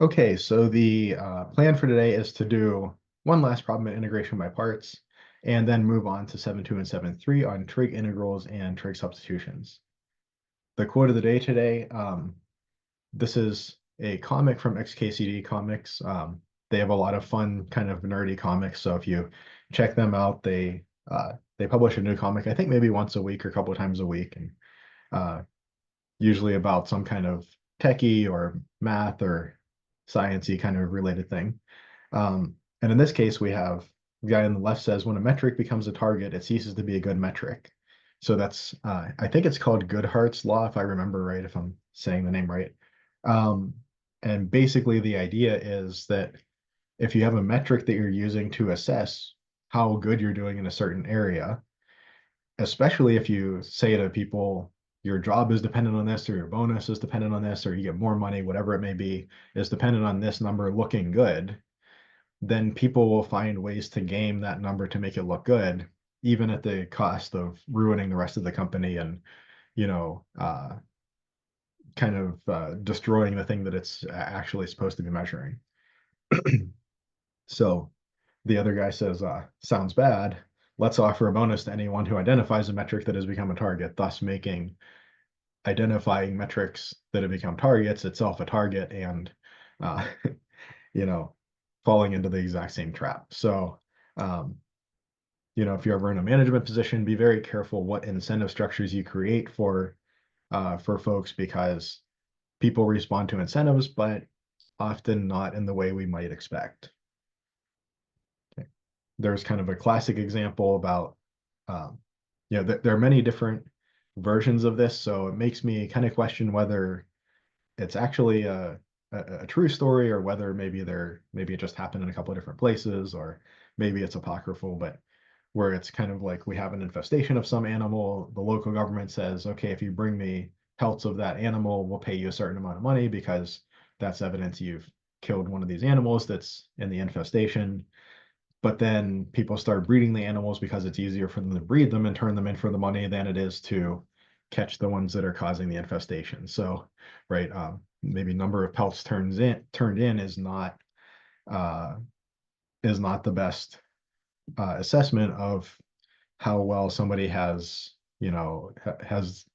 Okay, so the plan for today is to do one last problem in integration by parts, and then move on to 7.2 and 7.3 on trig integrals and trig substitutions. The quote of the day today, this is a comic from XKCD Comics. They have a lot of fun, kind of nerdy comics, so if you check them out, they publish a new comic, I think maybe once a week or a couple of times a week, and uh, usually about some kind of techie or math or sciencey kind of related thing. And in this case, we have the guy on the left says when a metric becomes a target, it ceases to be a good metric. So that's I think it's called Goodhart's law, if I remember right, if I'm saying the name right. Um, and basically, the idea is that if you have a metric that you're using to assess how good you're doing in a certain area, especially if you say to people, your job is dependent on this, or your bonus is dependent on this, or you get more money, whatever it may be, is dependent on this number looking good, then people will find ways to game that number to make it look good, even at the cost of ruining the rest of the company and, you know, kind of destroying the thing that it's actually supposed to be measuring. So the other guy says, sounds bad. Let's offer a bonus to anyone who identifies a metric that has become a target, thus making identifying metrics that have become targets itself a target and, uh, you know, falling into the exact same trap. So, um, if you're ever in a management position, be very careful what incentive structures you create for folks because people respond to incentives, but often not in the way we might expect. Okay. There's kind of a classic example about, um, there are many different versions of this, so it makes me kind of question whether it's actually a true story or whether maybe it just happened in a couple of different places or maybe it's apocryphal, but where it's kind of like we have an infestation of some animal, the local government says, okay, if you bring me pelts of that animal, we'll pay you a certain amount of money because that's evidence you've killed one of these animals that's in the infestation. But then people start breeding the animals because it's easier for them to breed them and turn them in for the money than it is to catch the ones that are causing the infestation. So, right, maybe number of pelts turned in uh, is not the best assessment of how well somebody has, has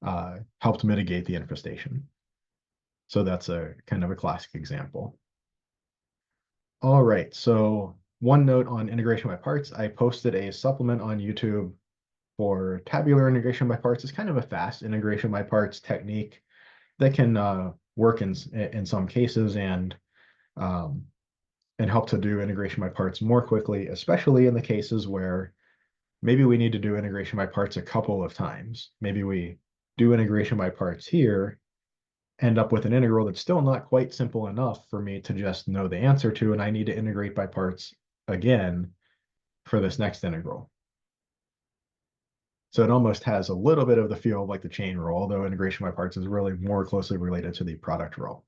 helped mitigate the infestation. So that's a kind of a classic example. All right, so one note on integration by parts, I posted a supplement on YouTube for tabular integration by parts. It's kind of a fast integration by parts technique that can work in some cases um, and help to do integration by parts more quickly, especially in the cases where maybe we need to do integration by parts a couple of times. Maybe we do integration by parts here, end up with an integral that's still not quite simple enough for me to just know the answer to, and I need to integrate by parts again for this next integral. So it almost has a little bit of the feel of like the chain rule, although integration by parts is really more closely related to the product rule.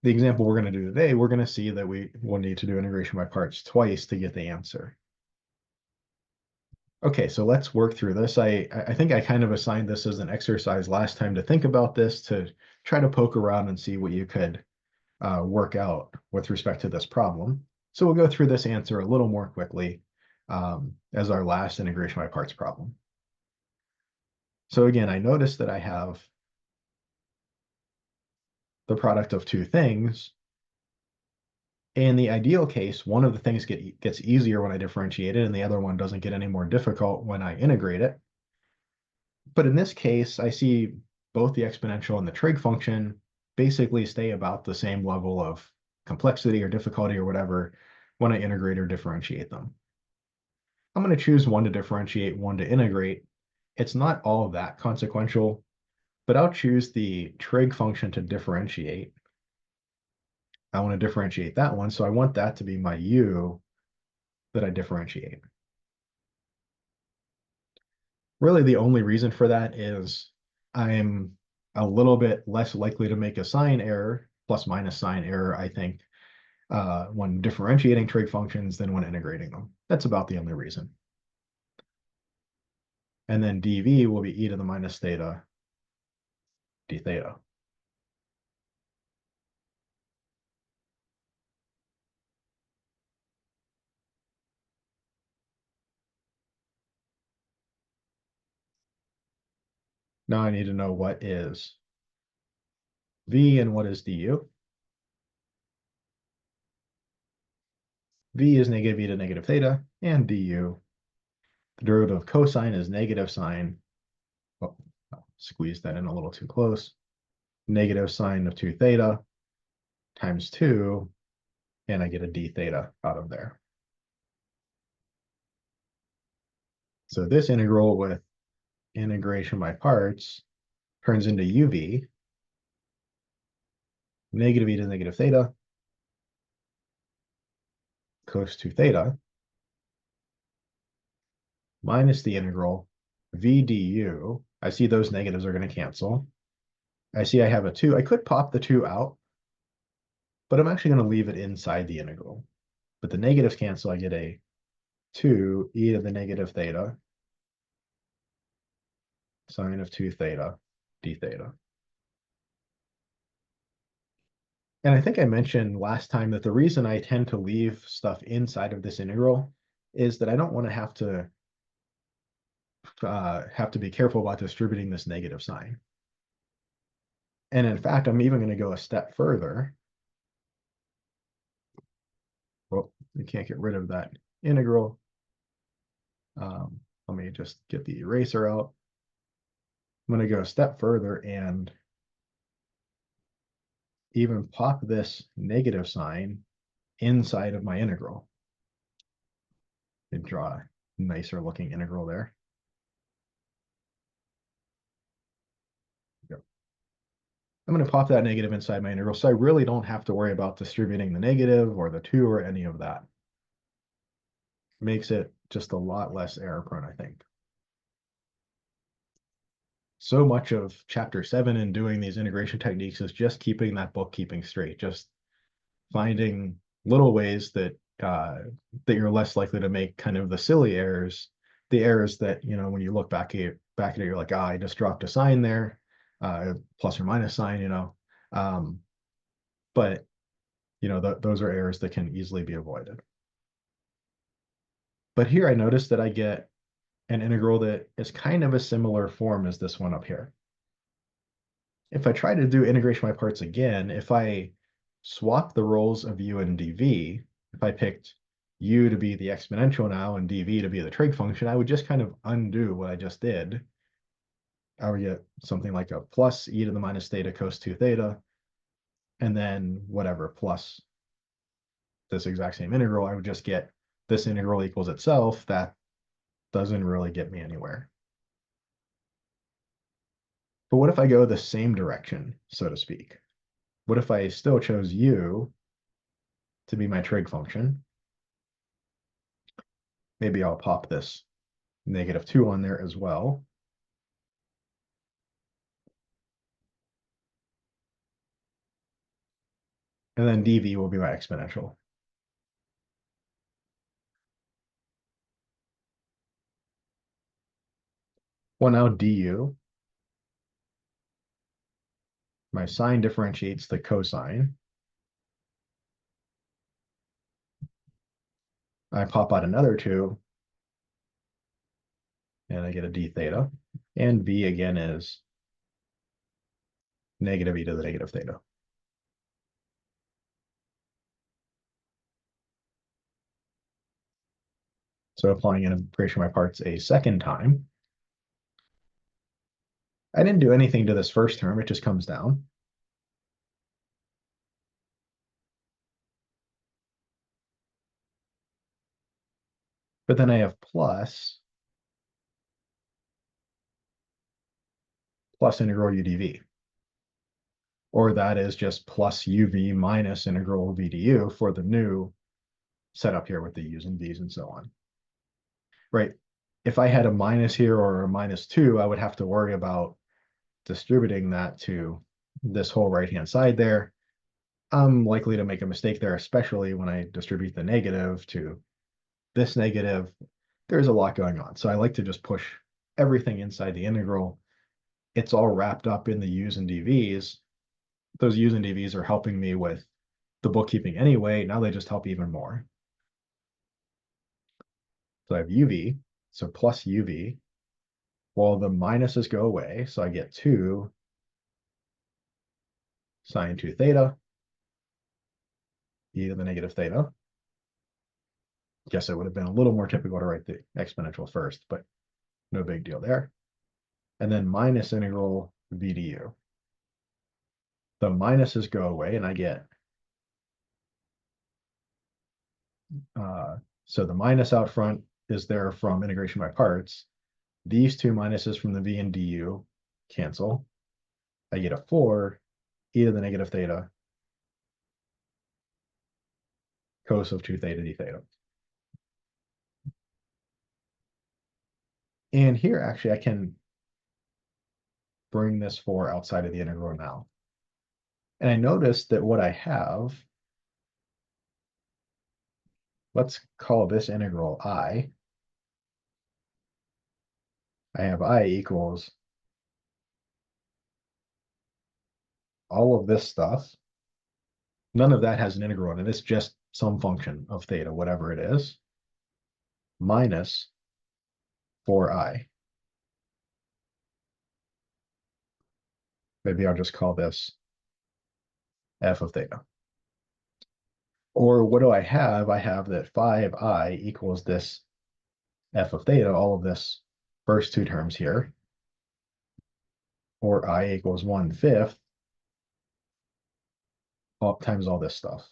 The example we're going to do today, we're going to see that we will need to do integration by parts twice to get the answer. Okay, so let's work through this. I think I kind of assigned this as an exercise last time to think about this, to try to poke around and see what you could work out with respect to this problem. So we'll go through this answer a little more quickly as our last integration by parts problem. So again, I noticed that I have the product of two things. In the ideal case, one of the things gets easier when I differentiate it, and the other one doesn't get any more difficult when I integrate it. But in this case, I see both the exponential and the trig function basically stay about the same level of complexity or difficulty or whatever when I integrate or differentiate them. I'm going to choose one to differentiate, one to integrate. It's not all that consequential, but I'll choose the trig function to differentiate. I want to differentiate that one, so I want that to be my u that I differentiate. Really, the only reason for that is I'm a little bit less likely to make a sign error, plus minus sign error, I think, when differentiating trig functions than when integrating them. That's about the only reason. And then dv will be e to the minus theta d theta. Now I need to know what is v and what is du. V is negative e to negative theta, and du. The derivative of cosine is negative sine. Oh, squeeze that in a little too close. Negative sine of 2 theta times 2, and I get a d theta out of there. So this integral with integration by parts turns into uv, negative e to negative theta, cos 2 theta, minus the integral v du. I see those negatives are going to cancel. I see I have a 2. I could pop the 2 out, but I'm actually going to leave it inside the integral. But the negatives cancel. I get a 2 e to the negative theta sine of 2 theta d theta. And I think I mentioned last time that the reason I tend to leave stuff inside of this integral is that I don't want to have to be careful about distributing this negative sign. And in fact, I'm even going to go a step further. Well, we can't get rid of that integral. Let me just get the eraser out. I'm going to go a step further and even pop this negative sign inside of my integral. And draw a nicer looking integral there. I'm going to pop that negative inside my integral, so I really don't have to worry about distributing the negative or the 2 or any of that. Makes it just a lot less error prone, I think. So much of chapter 7 in doing these integration techniques is just keeping that bookkeeping straight, just finding little ways that that you're less likely to make kind of the silly errors, the errors that, you know, when you look back at it, you're like, I just dropped a sign there, plus or minus sign, you know. But you know, those are errors that can easily be avoided. But here I notice that I get an integral that is kind of a similar form as this one up here. If I try to do integration by parts again, if I swap the roles of u and dv, if I picked u to be the exponential now and dv to be the trig function, I would just kind of undo what I just did. I would get something like a plus e to the minus theta cos 2 theta, and then whatever plus this exact same integral. I would just get this integral equals itself. That doesn't really get me anywhere. But what if I go the same direction, so to speak? What if I still chose u to be my trig function? Maybe I'll pop this negative 2 on there as well. And then dv will be my exponential. Well, now du, my sine differentiates the cosine. I pop out another 2, and I get a d theta. And v again is negative e to the negative theta. So applying integration by parts a second time, I didn't do anything to this first term, it just comes down. But then I have plus integral u dv. Or that is just plus uv minus integral v du for the new setup here with the u's and v's and so on. Right? If I had a minus here or a -2, I would have to worry about distributing that to this whole right-hand side there. I'm likely to make a mistake there, especially when I distribute the negative to this negative. There's a lot going on. So I like to just push everything inside the integral. It's all wrapped up in the u's and dv's. Those u's and dv's are helping me with the bookkeeping anyway. Now they just help even more. So I have uv, so plus uv Well, the minuses go away, so I get 2 sine 2 theta e to the negative theta. Guess it would have been a little more typical to write the exponential first, but no big deal there. And then minus integral v du. The minuses go away, and I get so the minus out front is there from integration by parts. These two minuses from the v and du cancel. I get a 4 e to the negative theta cos of 2 theta d theta. And here, actually, I can bring this 4 outside of the integral now. And I noticed that what I have, let's call this integral I. I have I equals all of this stuff. None of that has an integral in it. It's just some function of theta, whatever it is, minus 4i. Maybe I'll just call this f of theta. Or what do I have? I have that 5i equals this f of theta, all of this first two terms here, or I equals 1/5 times all this stuff.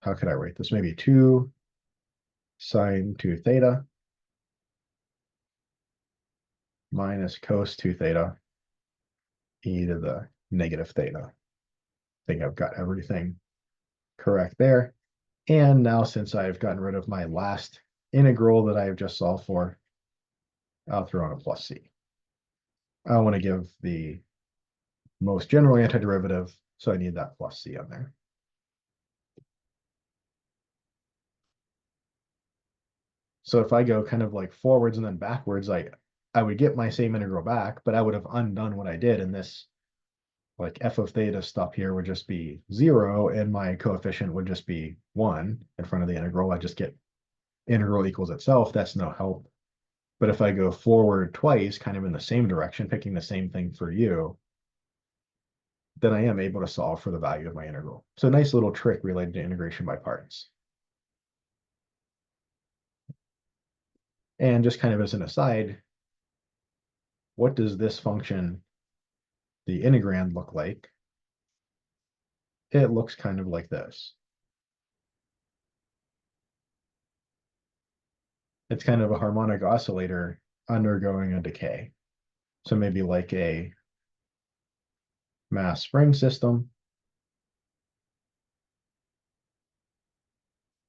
How could I write this? Maybe 2 sine 2 theta minus cos 2 theta e to the negative theta. I think I've got everything correct there. And now, since I've gotten rid of my last integral that I have just solved for, I'll throw in a plus c. I want to give the most general antiderivative, so I need that plus c on there. So if I go kind of like forwards and then backwards, I would get my same integral back, but I would have undone what I did, and this like f of theta stuff here would just be 0, and my coefficient would just be 1 in front of the integral. I just get integral equals itself. That's no help. But if I go forward twice, kind of in the same direction, picking the same thing for you, then I am able to solve for the value of my integral. So a nice little trick related to integration by parts. And just kind of as an aside, what does this function, the integrand, look like? It looks kind of like this. It's kind of a harmonic oscillator undergoing a decay. So maybe like a mass spring system,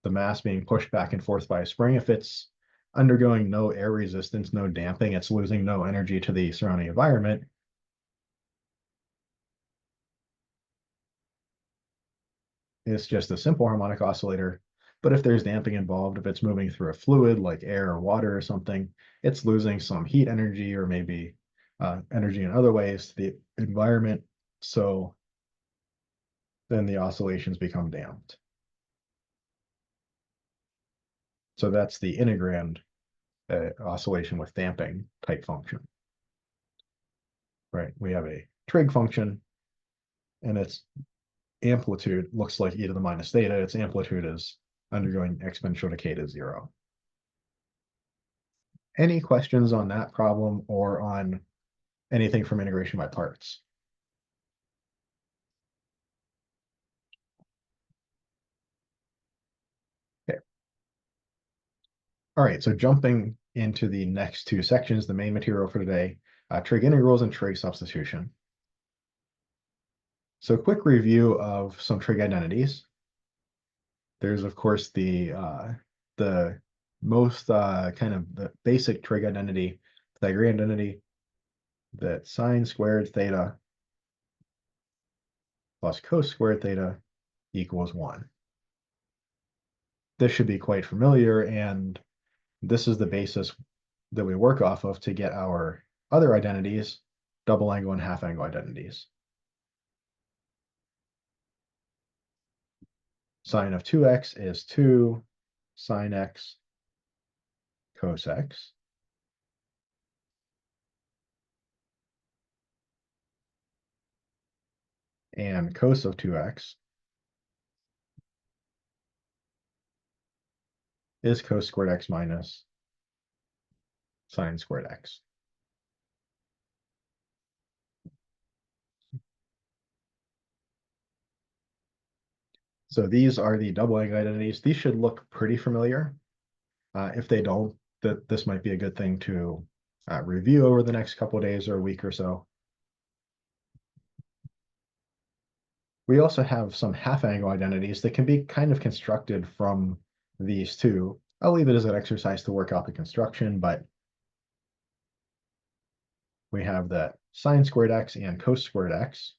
the mass being pushed back and forth by a spring. If it's undergoing no air resistance, no damping, it's losing no energy to the surrounding environment, it's just a simple harmonic oscillator. But if there's damping involved, if it's moving through a fluid like air or water or something, it's losing some heat energy or maybe energy in other ways to the environment. So then the oscillations become damped. So that's the integrand oscillation with damping type function. Right? We have a trig function, and its amplitude looks like e to the minus theta. Its amplitude is undergoing exponential decay to 0. Any questions on that problem or on anything from integration by parts? Okay. All right, so jumping into the next two sections, the main material for today, trig integrals and trig substitution. So quick review of some trig identities. There's, of course, the most kind of the basic trig identity, Pythagorean identity, that sine squared theta plus cos squared theta equals 1. This should be quite familiar, and this is the basis that we work off of to get our other identities, double angle and half angle identities. Sine of 2x is 2, sine x cos x. And cos of 2x is cos squared x minus sine squared x. So these are the double-angle identities. These should look pretty familiar. If they don't, this might be a good thing to review over the next couple of days or a week or so. We also have some half-angle identities that can be kind of constructed from these two. I'll leave it as an exercise to work out the construction, but we have the sine squared x and cos squared x.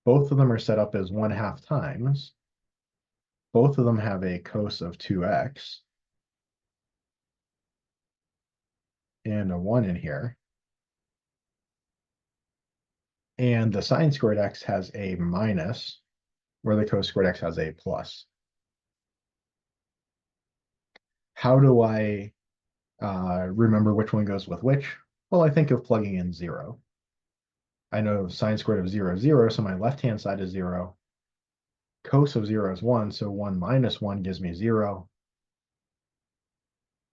Both of them are set up as 1/2 times. Both of them have a cos of 2x and a 1 in here. And the sine squared x has a minus, where the cos squared x has a plus. How do I remember which one goes with which? Well, I think of plugging in 0. I know sine squared of 0 is 0, so my left-hand side is 0. Cos of 0 is 1, so 1 minus 1 gives me 0.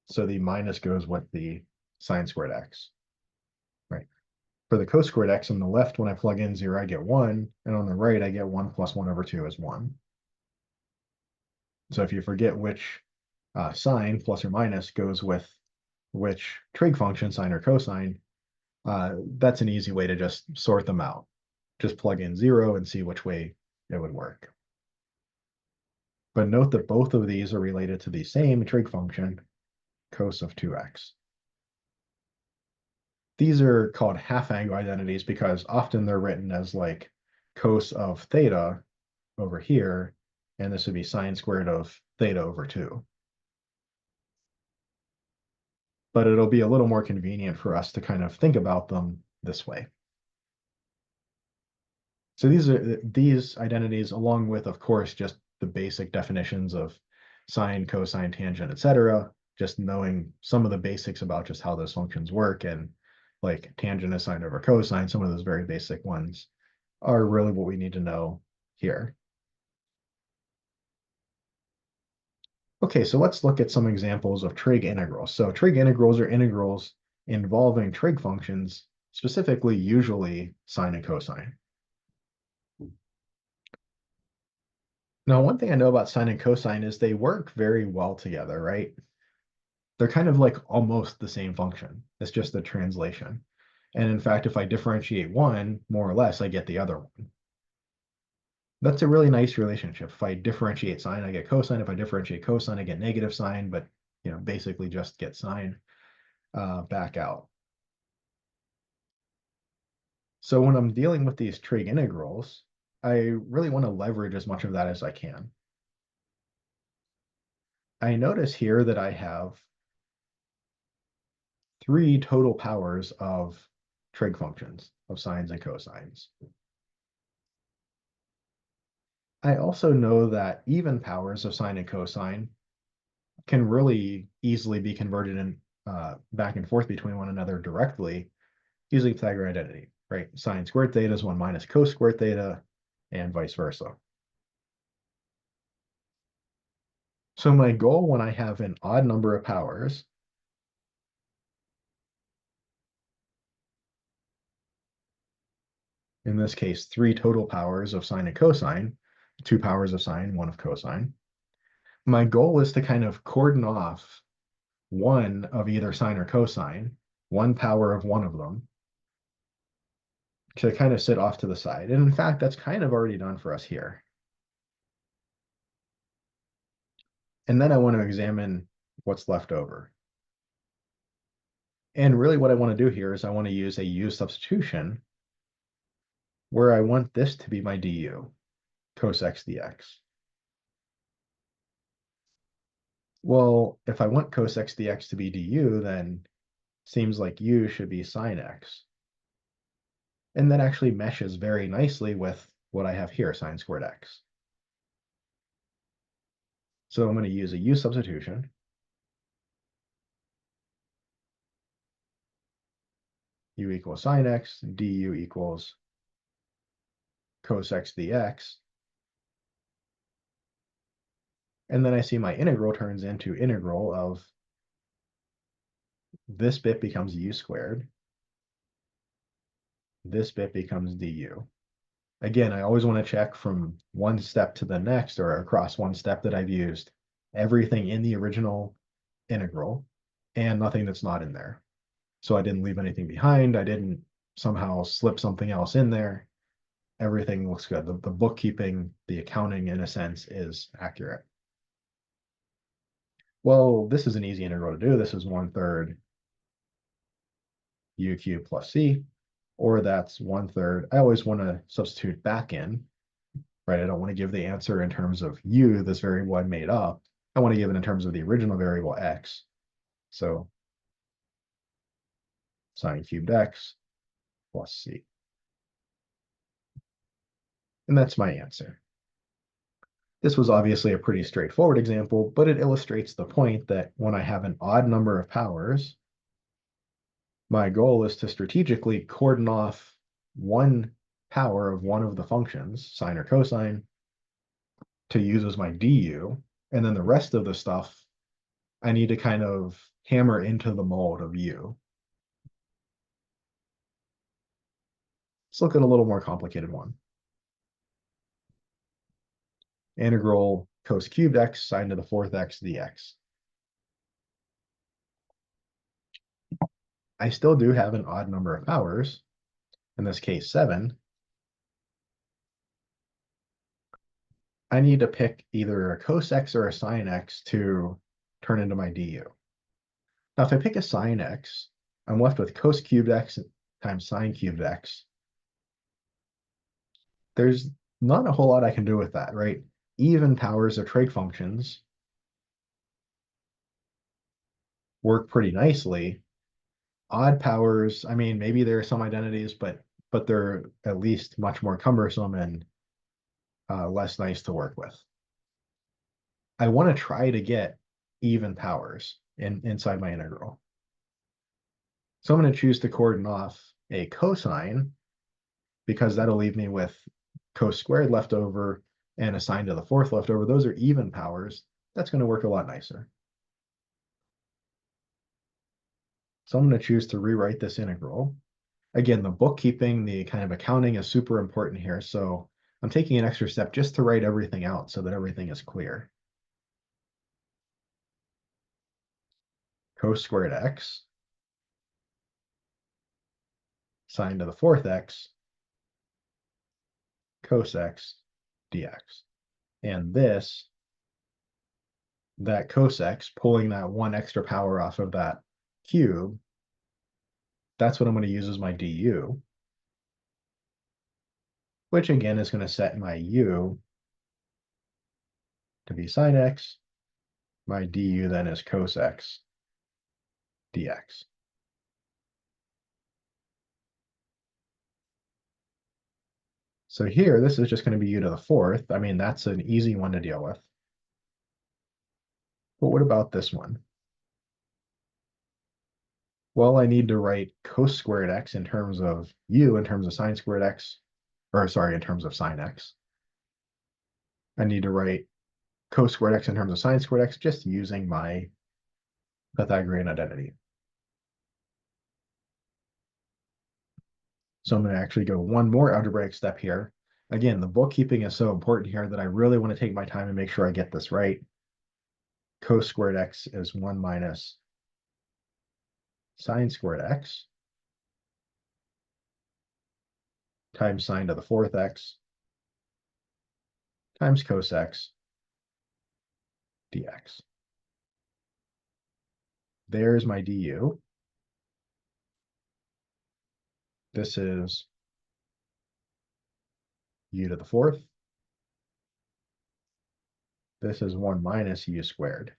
So the minus goes with the sine squared x, right? For the cos squared x on the left, when I plug in 0, I get 1, and on the right, I get 1 plus 1 over 2 is 1. So if you forget which sign, plus or minus, goes with which trig function, sine or cosine, that's an easy way to just sort them out. Just plug in 0 and see which way it would work. But note that both of these are related to the same trig function, cos of 2x. These are called half-angle identities because often they're written as like cos of theta over here, and this would be sine squared of theta over 2. But it'll be a little more convenient for us to kind of think about them this way. So these identities, along with, of course, just the basic definitions of sine, cosine, tangent, etc., just knowing some of the basics about just how those functions work, and like tangent is sine over cosine, some of those very basic ones are really what we need to know here. Okay, so let's look at some examples of trig integrals. So trig integrals are integrals involving trig functions, specifically usually sine and cosine. Now, one thing I know about sine and cosine is they work very well together, right? They're kind of like almost the same function. It's just the translation. And in fact, if I differentiate one, more or less, I get the other one. That's a really nice relationship. If I differentiate sine, I get cosine. If I differentiate cosine, I get negative sine, but basically just get sine back out. So when I'm dealing with these trig integrals, I really want to leverage as much of that as I can. I notice here that I have 3 total powers of trig functions, of sines and cosines. I also know that even powers of sine and cosine can really easily be converted in back and forth between one another directly using Pythagorean identity, right? Sine squared theta is 1 minus cos squared theta, and vice versa. So my goal when I have an odd number of powers in this case, 3 total powers of sine and cosine, 2 powers of sine, 1 of cosine. My goal is to kind of cordon off one of either sine or cosine, 1 power of one of them, to kind of sit off to the side. And in fact, that's kind of already done for us here. And then I want to examine what's left over. And really what I want to do here is I want to use a u substitution where I want this to be my du, cos x dx. Well, if I want cos x dx to be du, then seems like u should be sine x. And that actually meshes very nicely with what I have here, sine squared x. So I'm going to use a u substitution. U equals sine x, du equals cos x dx. And then I see my integral turns into integral of this bit becomes u squared. This bit becomes du. Again, I always want to check from one step to the next or across one step that I've used everything in the original integral and nothing that's not in there. So I didn't leave anything behind. I didn't somehow slip something else in there. Everything looks good. The bookkeeping, the accounting, in a sense, is accurate. Well, this is an easy integral to do. This is 1/3 u cubed plus c, or that's 1/3. I always want to substitute back in, right? I don't want to give the answer in terms of u, this variable I made up. I want to give it in terms of the original variable x. So sine cubed x plus c. And that's my answer. This was obviously a pretty straightforward example, but it illustrates the point that when I have an odd number of powers, my goal is to strategically cordon off one power of one of the functions, sine or cosine, to use as my du, and then the rest of the stuff I need to kind of hammer into the mold of u. Let's look at a little more complicated one. Integral cos cubed x sine to the 4th x dx. I still do have an odd number of powers, in this case 7. I need to pick either a cos x or a sine x to turn into my du. Now, if I pick a sine x, I'm left with cos cubed x times sine cubed x. There's not a whole lot I can do with that, right? Even powers of trig functions work pretty nicely. Odd powers, I mean, maybe there are some identities, but they're at least much more cumbersome and less nice to work with. I want to try to get even powers inside my integral. So I'm going to choose to cordon off a cosine because that'll leave me with cos squared left over and a sine to the 4th left over. Those are even powers. That's going to work a lot nicer. So I'm going to choose to rewrite this integral. Again, the bookkeeping, the kind of accounting is super important here. So I'm taking an extra step just to write everything out so that everything is clear. Cos squared x sine to the 4th x cos x dx. And this, that cos x, pulling that one extra power off of that cube, that's what I'm going to use as my du, which again is going to set my u to be sine x. My du then is cos x dx. So here, this is just going to be u to the 4th. I mean, that's an easy one to deal with. But what about this one? Well, I need to write cos squared x in terms of u, in terms of sine squared x, or sorry, in terms of sine x. I need to write cos squared x in terms of sine squared x, just using my Pythagorean identity. So I'm going to actually go one more algebraic step here. Again, the bookkeeping is so important here that I really want to take my time and make sure I get this right. Cos squared x is 1 minus sine squared x times sine to the 4th x times cos x dx. There's my du. This is u to the 4th. This is 1 minus u squared.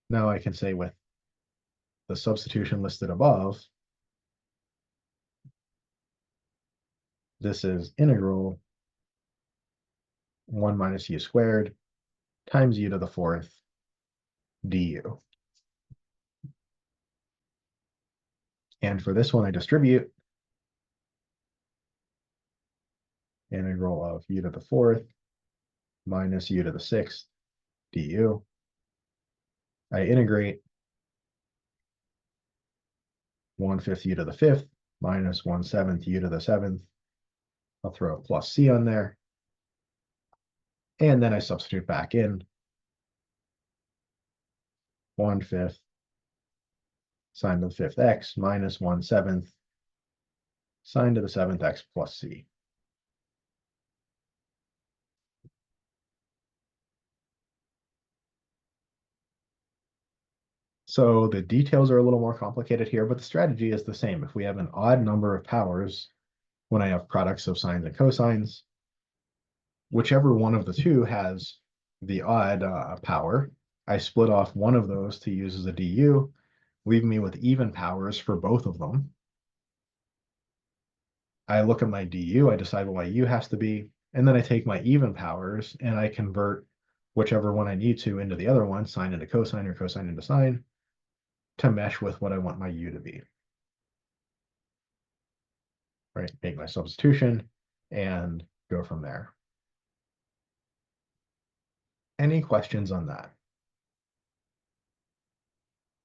Now I can say with the substitution listed above, this is integral 1 minus u squared times u to the fourth du. And for this one, I distribute integral of u to the fourth minus u to the sixth du. I integrate 1/5 u to the fifth minus 1/7 u to the seventh. I'll throw a plus c on there. And then I substitute back in 1/5 sine to the fifth x minus 1/7 sine to the seventh x plus c. So the details are a little more complicated here, but the strategy is the same. If we have an odd number of powers, when I have products of sines and cosines, whichever one of the two has the odd power, I split off one of those to use as a du, leaving me with even powers for both of them. I look at my du, I decide what my u has to be, and then I take my even powers and I convert whichever one I need to into the other one, sine into cosine or cosine into sine, to mesh with what I want my u to be. Right, make my substitution and go from there. Any questions on that?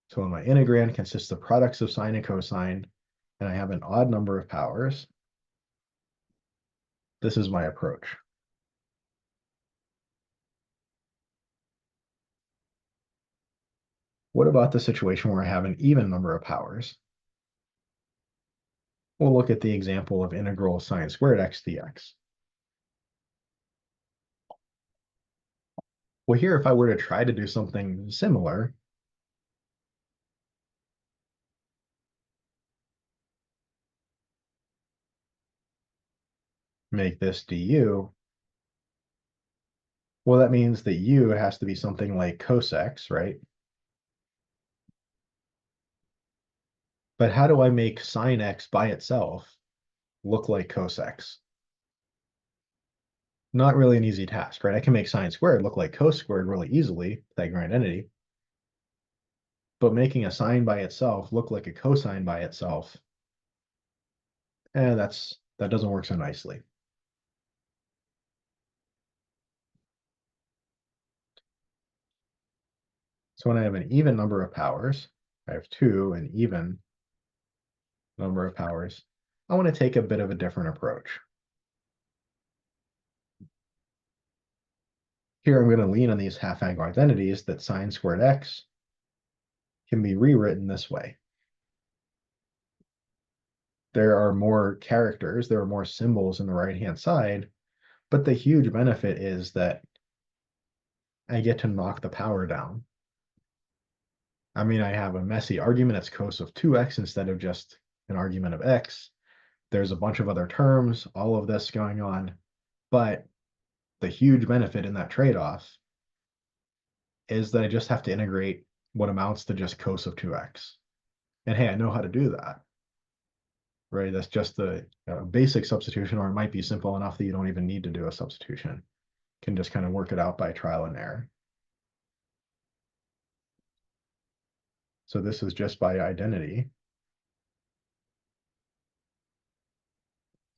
So when my integrand consists of products of sine and cosine, and I have an odd number of powers, this is my approach. What about the situation where I have an even number of powers? We'll look at the example of integral sine squared x dx. Well, here, if I were to try to do something similar, make this du, well, that means that u has to be something like cos x, right? But how do I make sine x by itself look like cos x? Not really an easy task, right? I can make sine squared look like cos squared really easily, Pythagorean identity. But making a sine by itself look like a cosine by itself, that doesn't work so nicely. So when I have an even number of powers, I have two, an even number of powers, I want to take a bit of a different approach. Here I'm going to lean on these half-angle identities that sine squared x can be rewritten this way. There are more characters, there are more symbols in the right-hand side, but the huge benefit is that I get to knock the power down. I mean, I have a messy argument, it's cos of 2x instead of just an argument of x. There's a bunch of other terms, all of this going on, but the huge benefit in that trade-off is that I just have to integrate what amounts to just cos of 2x. And hey, I know how to do that, right? That's just a basic substitution, or it might be simple enough that you don't even need to do a substitution. Can just kind of work it out by trial and error. So this is just by identity.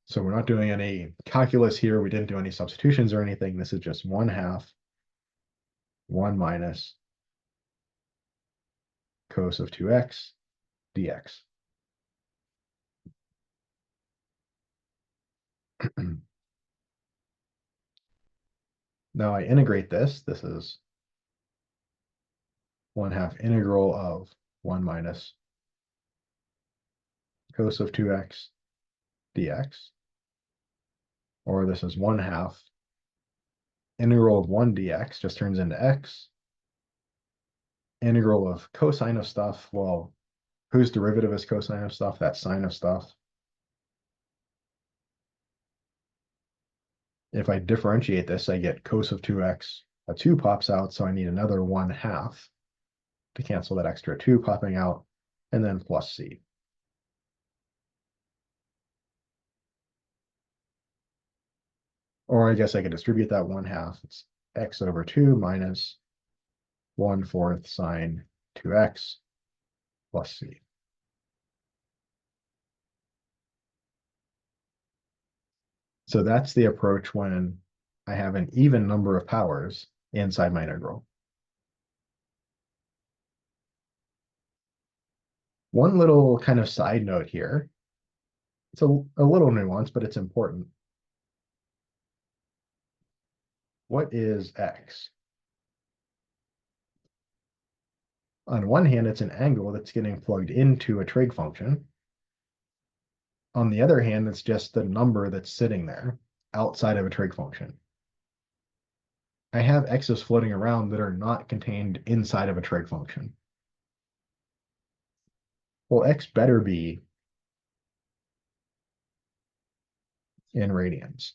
So we're not doing any calculus here. We didn't do any substitutions or anything. This is just 1/2, 1 minus cos of 2x dx. Now I integrate this. This is 1/2 integral of 1 minus cos of 2x dx. Or this is 1/2 integral of 1 dx, just turns into x. Integral of cosine of stuff, well, whose derivative is cosine of stuff? That's sine of stuff. If I differentiate this, I get cos of 2x. A 2 pops out, so I need another 1/2. to cancel that extra 2 popping out, and then plus c. Or I guess I could distribute that 1/2. It's x over 2 minus 1/4 sine 2x plus c. So that's the approach when I have an even number of powers inside my integral. One little kind of side note here. It's a little nuance, but it's important. What is x? On one hand, it's an angle that's getting plugged into a trig function. On the other hand, it's just the number that's sitting there outside of a trig function. I have x's floating around that are not contained inside of a trig function. Well, x better be in radians.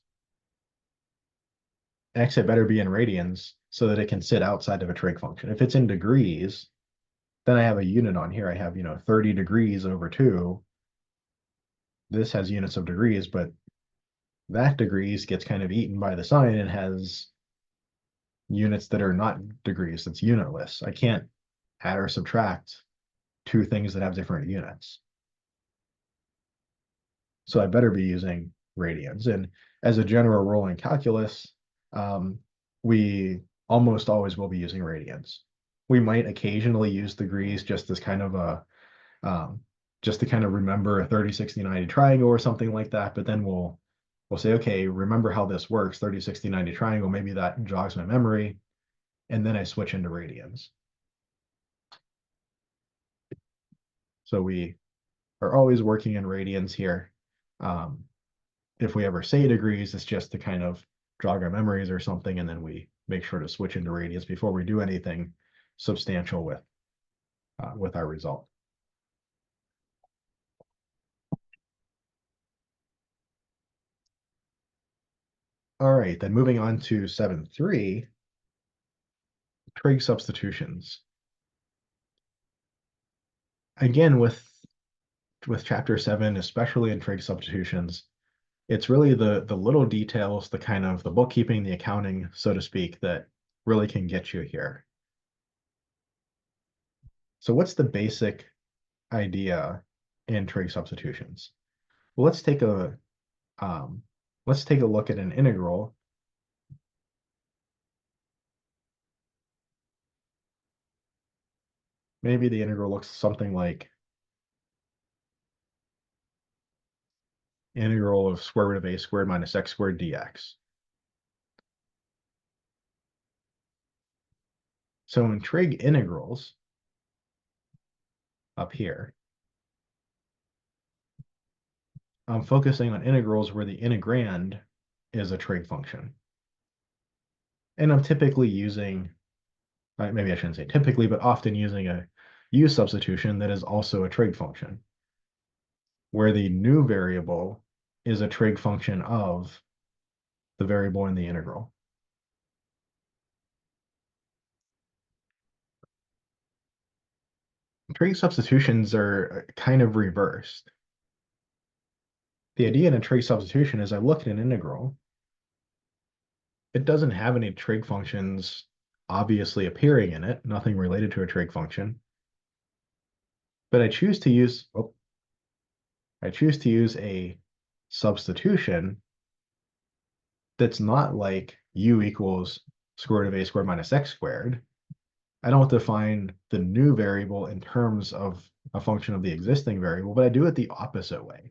X had better be in radians so that it can sit outside of a trig function. If it's in degrees, then I have a unit on here. I have, 30 degrees over 2. This has units of degrees, but that degrees gets kind of eaten by the sign and has units that are not degrees. It's unitless. I can't add or subtract two things that have different units. So I better be using radians. And as a general rule in calculus, we almost always will be using radians. We might occasionally use degrees just as kind of a, just to kind of remember a 30, 60, 90 triangle or something like that. But then we'll say, okay, remember how this works, 30, 60, 90 triangle, maybe that jogs my memory. And then I switch into radians. So we are always working in radians here. If we ever say degrees, it's just to kind of jog our memories or something, and then we make sure to switch into radians before we do anything substantial with our result. All right, then moving on to 7.3, trig substitutions. Again, with chapter 7, especially in trig substitutions, it's really the little details, the kind of the bookkeeping, the accounting, so to speak, that really can get you here. So what's the basic idea in trig substitutions? Well, let's take a look at an integral. Maybe the integral looks something like integral of square root of a squared minus x squared dx. So in trig integrals, up here, I'm focusing on integrals where the integrand is a trig function. And I'm typically using, maybe I shouldn't say typically, but often using a u substitution that is also a trig function, where the new variable is a trig function of the variable in the integral. Trig substitutions are kind of reversed. The idea in a trig substitution is I look at an integral. It doesn't have any trig functions obviously appearing in it, nothing related to a trig function. But I choose to use a substitution that's not like u equals square root of a squared minus x squared. I don't define the new variable in terms of a function of the existing variable, but I do it the opposite way.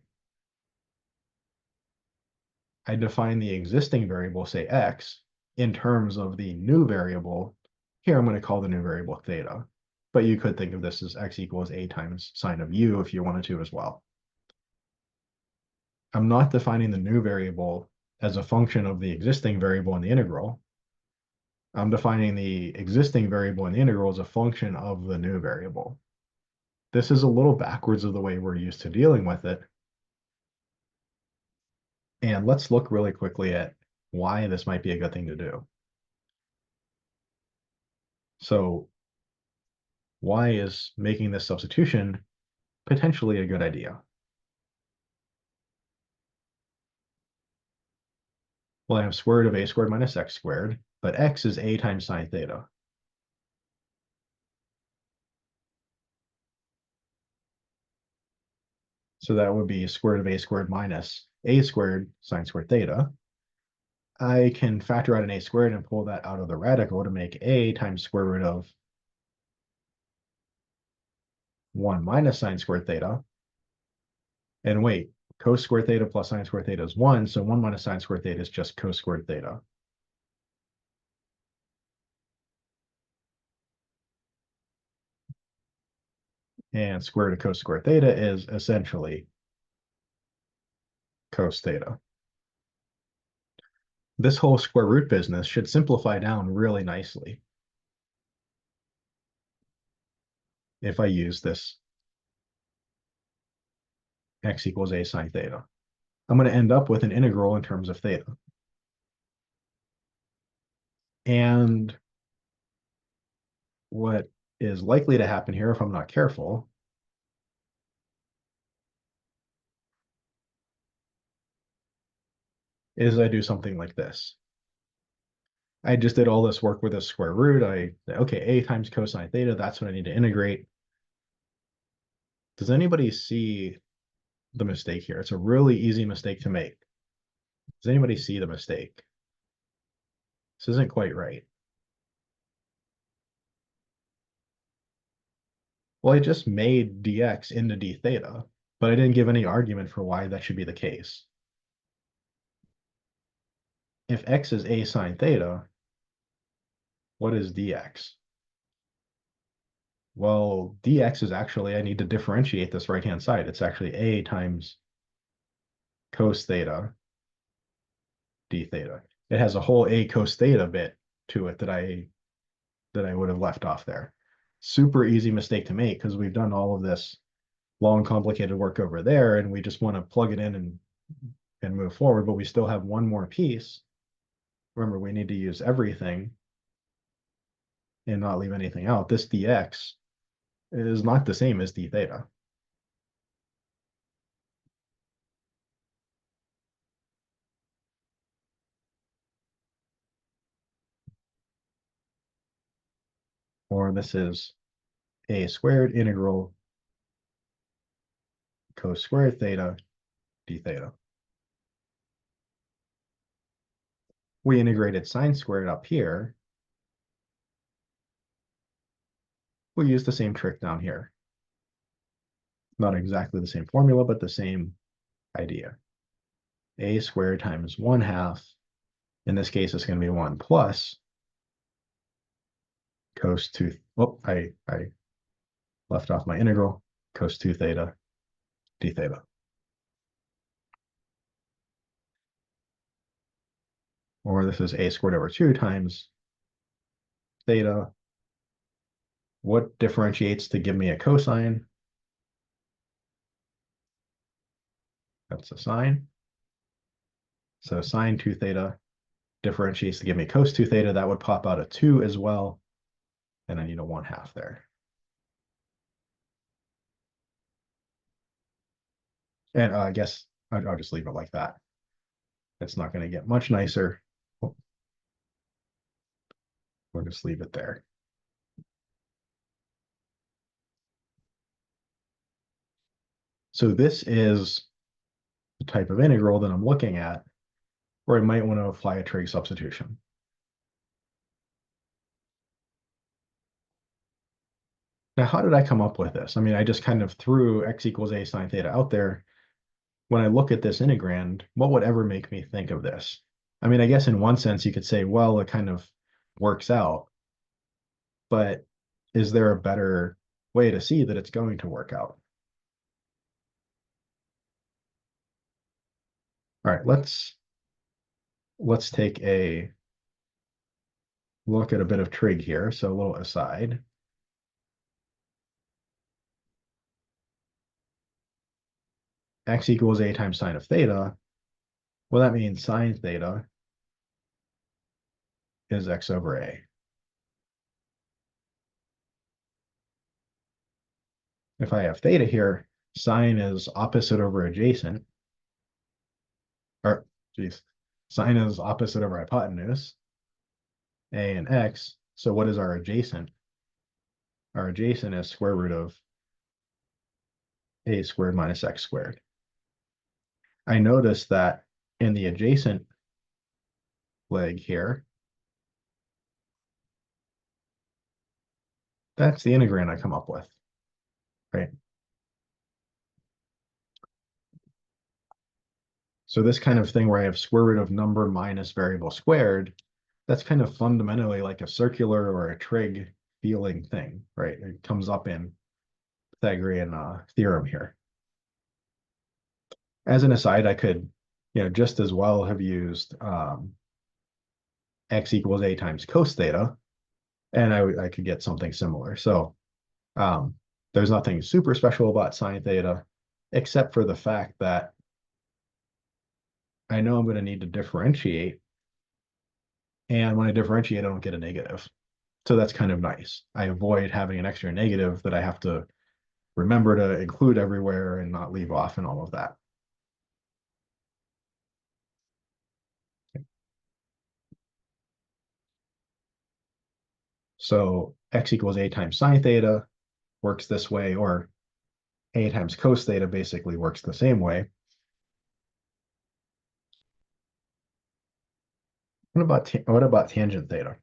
I define the existing variable, say x, in terms of the new variable. Here I'm going to call the new variable theta, but you could think of this as x equals a times sine of u if you wanted to as well. I'm not defining the new variable as a function of the existing variable in the integral. I'm defining the existing variable in the integral as a function of the new variable. This is a little backwards of the way we're used to dealing with it. And let's look really quickly at why this might be a good thing to do. So why is making this substitution potentially a good idea? Well, I have square root of a squared minus x squared, but x is a times sine theta. So that would be square root of a squared minus a squared sine squared theta. I can factor out an a squared and pull that out of the radical to make a times square root of 1 minus sine squared theta. And wait, cos squared theta plus sine squared theta is 1, so 1 minus sine squared theta is just cos squared theta. And square root of cos squared theta is essentially cos theta. This whole square root business should simplify down really nicely if I use this x equals a sine theta. I'm going to end up with an integral in terms of theta. And what is likely to happen here if I'm not careful is I do something like this. I just did all this work with a square root. Okay, a times cosine theta, that's what I need to integrate. Does anybody see the mistake here? It's a really easy mistake to make. Does anybody see the mistake? This isn't quite right. Well, I just made dx into d theta, but I didn't give any argument for why that should be the case. If x is a sine theta, what is dx? Well, dx is actually, I need to differentiate this right-hand side. It's actually a times cos theta d theta. It has a whole a cos theta bit to it that I would have left off there. Super easy mistake to make because we've done all of this long, complicated work over there, and we just want to plug it in and move forward, but we still have one more piece. Remember, we need to use everything and not leave anything out. This dx is not the same as d theta. Or this is a squared integral cos squared theta d theta. We integrated sine squared up here. We'll use the same trick down here. Not exactly the same formula, but the same idea. A squared times 1/2. In this case, it's going to be 1 plus cos 2. Oh, I left off my integral. Cos 2 theta d theta. Or this is a squared over 2 times theta. What differentiates to give me a cosine? That's a sine. So sine 2 theta differentiates to give me cos 2 theta. That would pop out a 2 as well. And I need a 1/2 there. And I guess I'll just leave it like that. It's not going to get much nicer. We'll just leave it there. So this is the type of integral that I'm looking at where I might want to apply a trig substitution. Now, how did I come up with this? I mean, I just kind of threw x equals a sine theta out there. When I look at this integrand, what would ever make me think of this? I mean, I guess in one sense you could say, well, it kind of works out, but is there a better way to see that it's going to work out? All right, let's take a look at a bit of trig here. So a little aside. X equals a times sine of theta. Well, that means sine theta is x over a. if I have theta here, sine is opposite over adjacent, or geez, sine is opposite over hypotenuse, a and x. So what is our adjacent? Our adjacent is square root of a squared minus x squared. I notice that in the adjacent leg here, that's the integrand I come up with, right? So this kind of thing where I have square root of number minus variable squared, that's kind of fundamentally like a circular or a trig feeling thing, right? It comes up in Pythagorean theorem here. As an aside, I could, just as well have used x equals a times cos theta, and I could get something similar. So there's nothing super special about sine theta, except for the fact that I know I'm going to need to differentiate. And when I differentiate, I don't get a negative. So that's kind of nice. I avoid having an extra negative that I have to remember to include everywhere and not leave off and all of that. So x equals a times sine theta works this way, or a times cos theta basically works the same way. What about tangent theta?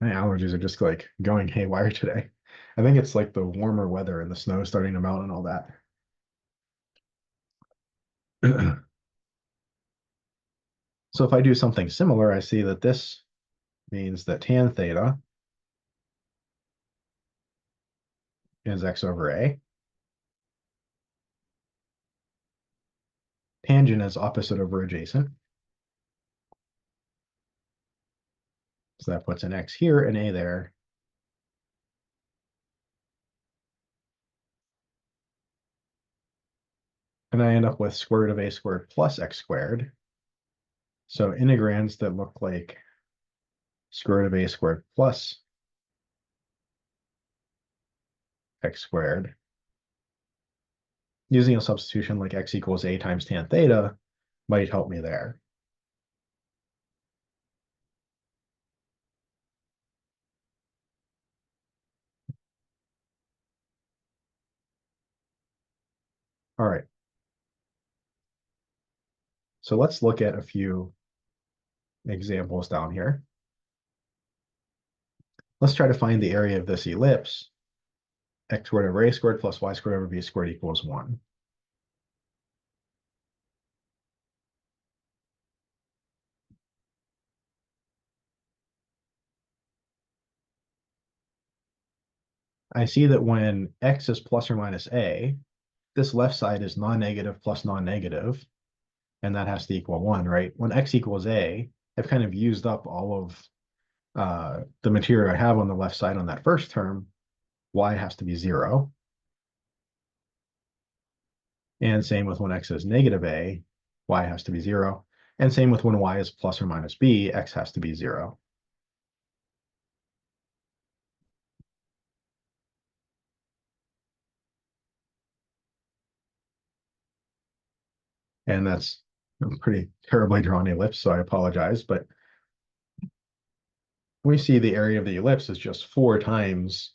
My allergies are just like going haywire today. I think it's like the warmer weather and the snow starting to melt and all that. So if I do something similar, I see that this means that tan theta is x over a. Tangent is opposite over adjacent. So that puts an x here and a there. And I end up with square root of a squared plus x squared. So integrands that look like square root of a squared plus x squared, using a substitution like x equals a times tan theta might help me there. All right. So let's look at a few examples down here. Let's try to find the area of this ellipse, x squared over a squared plus y squared over b squared equals 1. I see that when x is plus or minus a, this left side is non-negative plus non-negative, and that has to equal 1, right? When x equals a, I've kind of used up all of the material I have on the left side on that first term. Y has to be 0. And same with when x is negative a, y has to be 0. And same with when y is plus or minus b, x has to be 0. And that's a pretty terribly drawn ellipse, so I apologize. But we see the area of the ellipse is just 4 times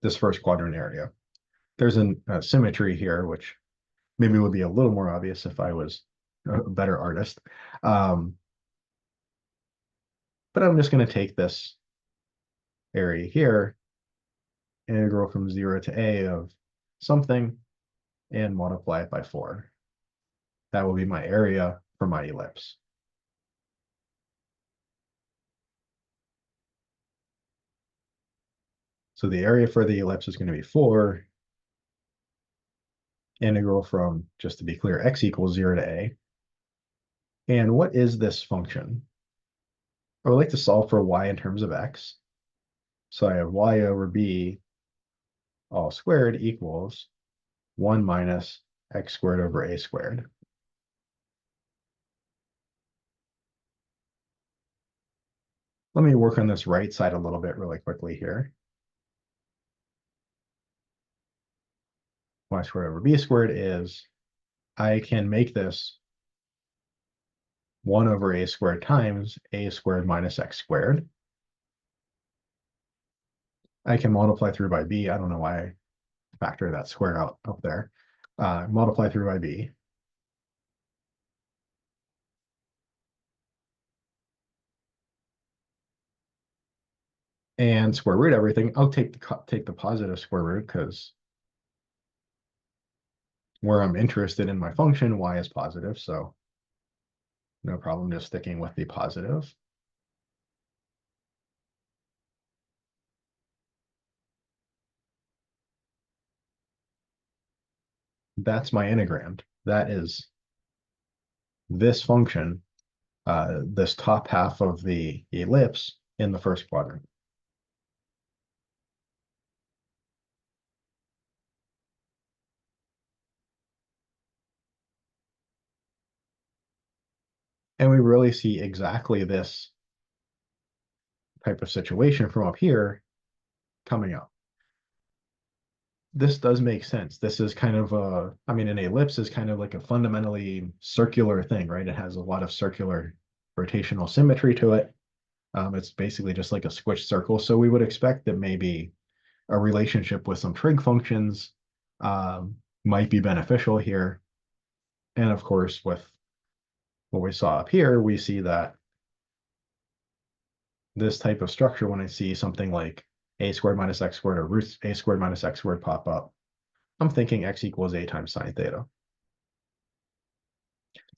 this first quadrant area. There's a symmetry here, which maybe would be a little more obvious if I was a better artist. But I'm just going to take this area here, integral from 0 to a of something, and multiply it by 4. That will be my area for my ellipse. So the area for the ellipse is going to be 4, integral from, just to be clear, x equals 0 to a. And what is this function? I would like to solve for y in terms of x. So I have y over b all squared equals 1 minus x squared over a squared. Let me work on this right side a little bit really quickly here. Y squared over b squared is, I can make this 1 over a squared times a squared minus x squared. I can multiply through by b. I don't know why I factor that square out up there. Multiply through by b. And square root everything. I'll take the positive square root because where I'm interested in my function, y is positive, so no problem just sticking with the positive. That's my integrand. That is this function, this top half of the ellipse in the first quadrant. And we really see exactly this type of situation from up here coming up. This does make sense. This is kind of a, I mean, an ellipse is kind of like a fundamentally circular thing, right? It has a lot of circular rotational symmetry to it. It's basically just like a squished circle. So we would expect that maybe a relationship with some trig functions might be beneficial here. And of course, with what we saw up here, we see that this type of structure, when I see something like a squared minus x squared or root a squared minus x squared pop up, I'm thinking x equals a times sine theta.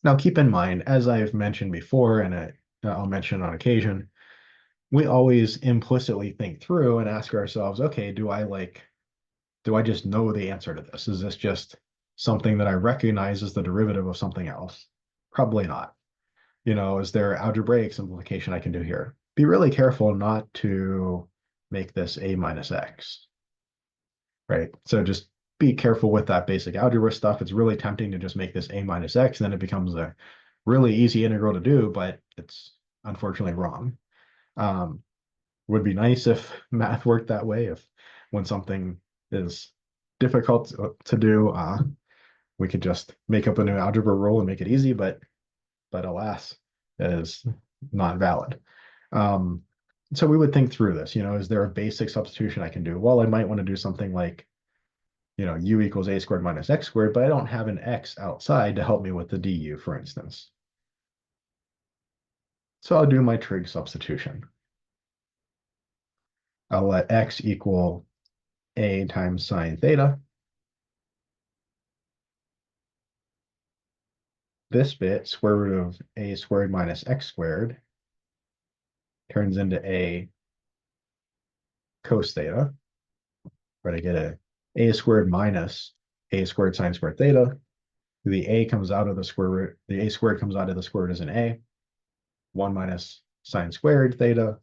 Now, keep in mind, as I've mentioned before, and I'll mention on occasion, we always implicitly think through and ask ourselves, okay, do I just know the answer to this? Is this just something that I recognize as the derivative of something else? Probably not. Is there algebraic simplification I can do here? Be really careful not to make this a minus x, right? So just be careful with that basic algebra stuff. It's really tempting to just make this a minus x, and then it becomes a really easy integral to do, but it's unfortunately wrong. Would be nice if math worked that way, if when something is difficult to do, we could just make up a new algebra rule and make it easy, but alas, that is not valid. So we would think through this, is there a basic substitution I can do? Well, I might want to do something like, u equals a squared minus x squared, but I don't have an x outside to help me with the du, for instance. So I'll do my trig substitution. I'll let x equal a times sine theta. This bit, square root of a squared minus x squared, turns into a cos theta, right? I get a squared minus a squared sine squared theta. The a comes out of the square root, the a squared comes out of the square root as an a. 1 minus sine squared theta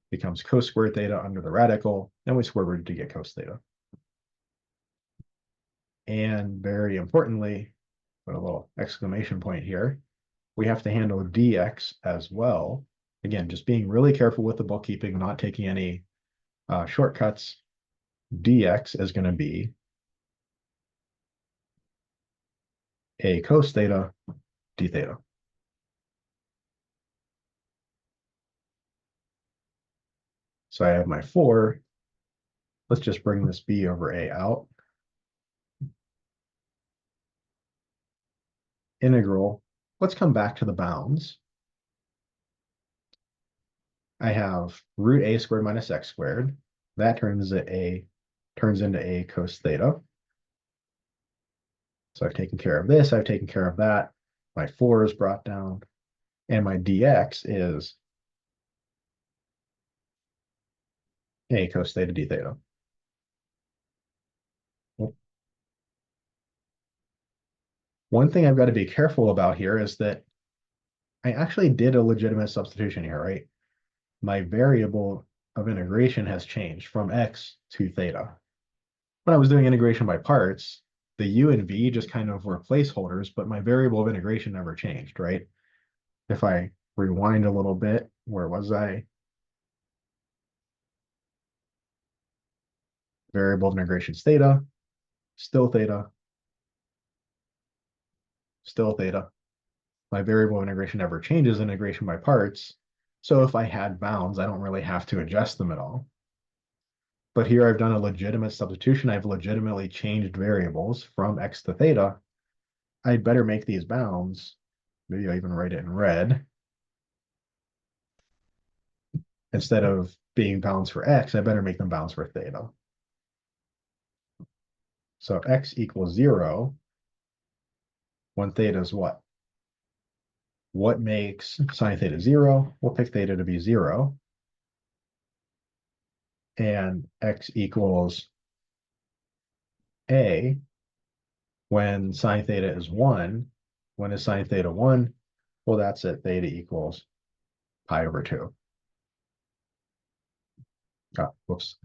becomes cos squared theta under the radical, and we square root to get cos theta. And very importantly, put a little exclamation point here, we have to handle dx as well. Again, just being really careful with the bookkeeping, not taking any shortcuts. Dx is going to be a cos theta d theta. So I have my 4. Let's just bring this b over a out. Integral. Let's come back to the bounds. I have root a squared minus x squared. That turns into a cos theta. So I've taken care of this, I've taken care of that. My 4 is brought down, and my dx is a cos theta d theta. One thing I've got to be careful about here is that I actually did a legitimate substitution here, right? My variable of integration has changed from x to theta. When I was doing integration by parts, the u and v just kind of were placeholders, but my variable of integration never changed, right? If I rewind a little bit, where was I? Variable of integration is theta, still theta, still theta. My variable of integration never changes integration by parts. So if I had bounds, I don't really have to adjust them at all. But here I've done a legitimate substitution. I've legitimately changed variables from x to theta. I'd better make these bounds. Maybe I'll even write it in red. Instead of being bounds for x, I better make them bounds for theta. So x equals 0 when theta is what? What makes sine theta 0? We'll pick theta to be 0. And x equals a when sine theta is 1. When is sine theta 1? Well, that's it. Theta equals pi over 2. Whoops,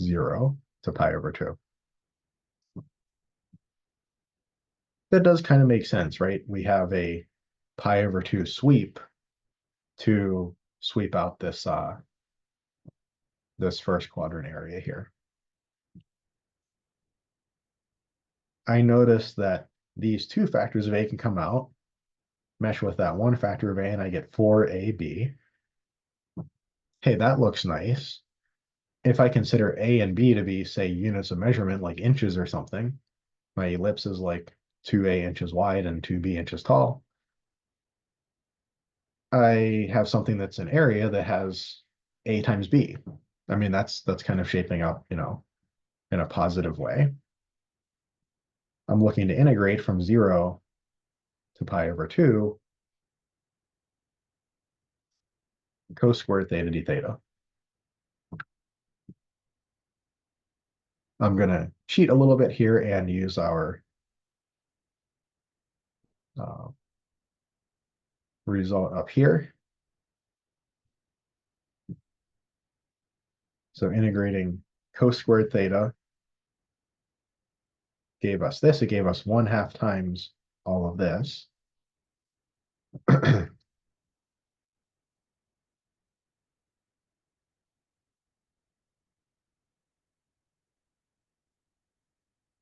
0 to pi over 2. That does kind of make sense, right? We have a pi over 2 sweep to sweep out this this first quadrant area here. I notice that these two factors of a can come out, mesh with that one factor of a, and I get 4ab. Hey, that looks nice. If I consider a and b to be, say, units of measurement, like inches or something, my ellipse is like 2a inches wide and 2b inches tall. I have something that's an area that has a times b. I mean, that's kind of shaping up, in a positive way. I'm looking to integrate from 0 to pi over 2 cos squared theta d theta. I'm going to cheat a little bit here and use our result up here. So integrating cos squared theta gave us this. It gave us 1/2 times all of this.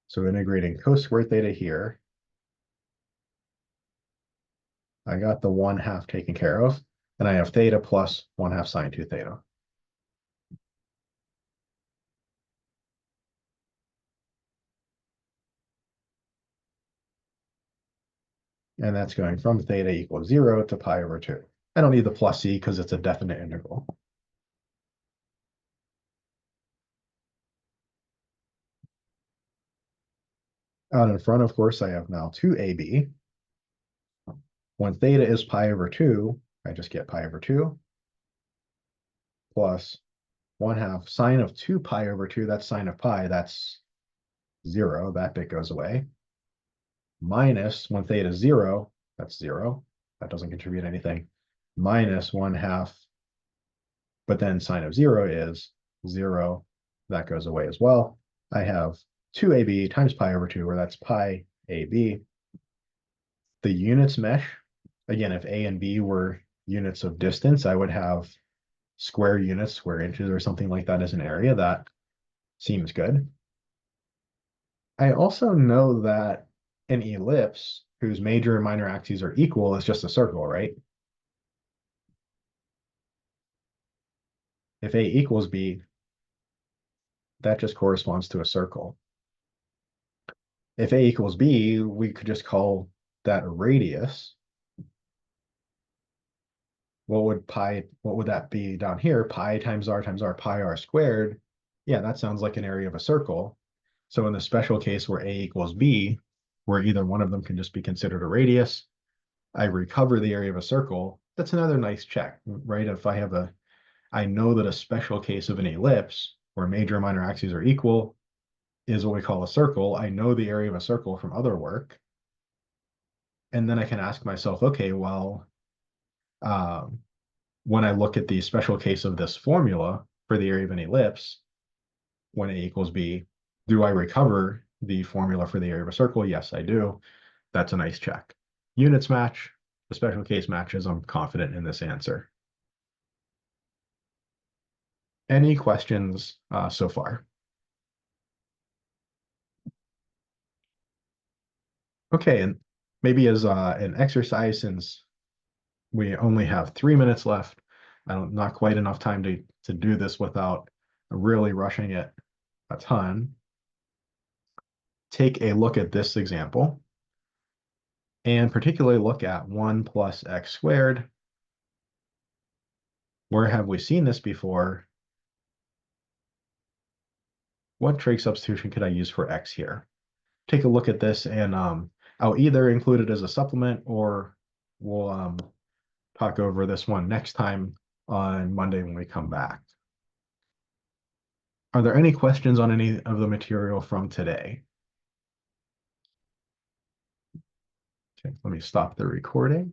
So integrating cos squared theta here, I got the 1/2 taken care of, and I have theta plus 1/2 sine 2 theta. And that's going from theta equals 0 to pi over 2. I don't need the plus c because it's a definite integral. Out in front, of course, I have now 2ab. When theta is pi over 2, I just get pi over 2 plus 1/2 sine of 2 pi over 2, that's sine of pi, that's 0, that bit goes away. Minus, when theta is 0, that's 0, that doesn't contribute anything, minus 1/2, but then sine of 0 is 0, that goes away as well. I have 2ab times pi over 2, where that's pi ab. The units mesh, again, if a and b were units of distance, I would have square units, square inches, or something like that as an area. That seems good. I also know that an ellipse whose major and minor axes are equal is just a circle, right? If a equals b, that just corresponds to a circle. If a equals b, we could just call that a radius. What would that be down here? Pi times r, pi r squared. Yeah, that sounds like an area of a circle. So in the special case where a equals b, where either one of them can just be considered a radius, I recover the area of a circle. That's another nice check, right? If I know that a special case of an ellipse where major and minor axes are equal is what we call a circle. I know the area of a circle from other work. And then I can ask myself, okay, well, when I look at the special case of this formula for the area of an ellipse, when a equals b, do I recover the formula for the area of a circle? Yes, I do. That's a nice check. Units match, the special case matches. I'm confident in this answer. Any questions so far? Okay, and maybe as an exercise, since we only have 3 minutes left, not quite enough time to do this without really rushing it a ton. Take a look at this example and particularly look at 1 plus x squared. Where have we seen this before? What trig substitution could I use for x here? Take a look at this, and I'll either include it as a supplement, or we'll talk over this one next time on Monday when we come back. Are there any questions on any of the material from today? Okay, let me stop the recording.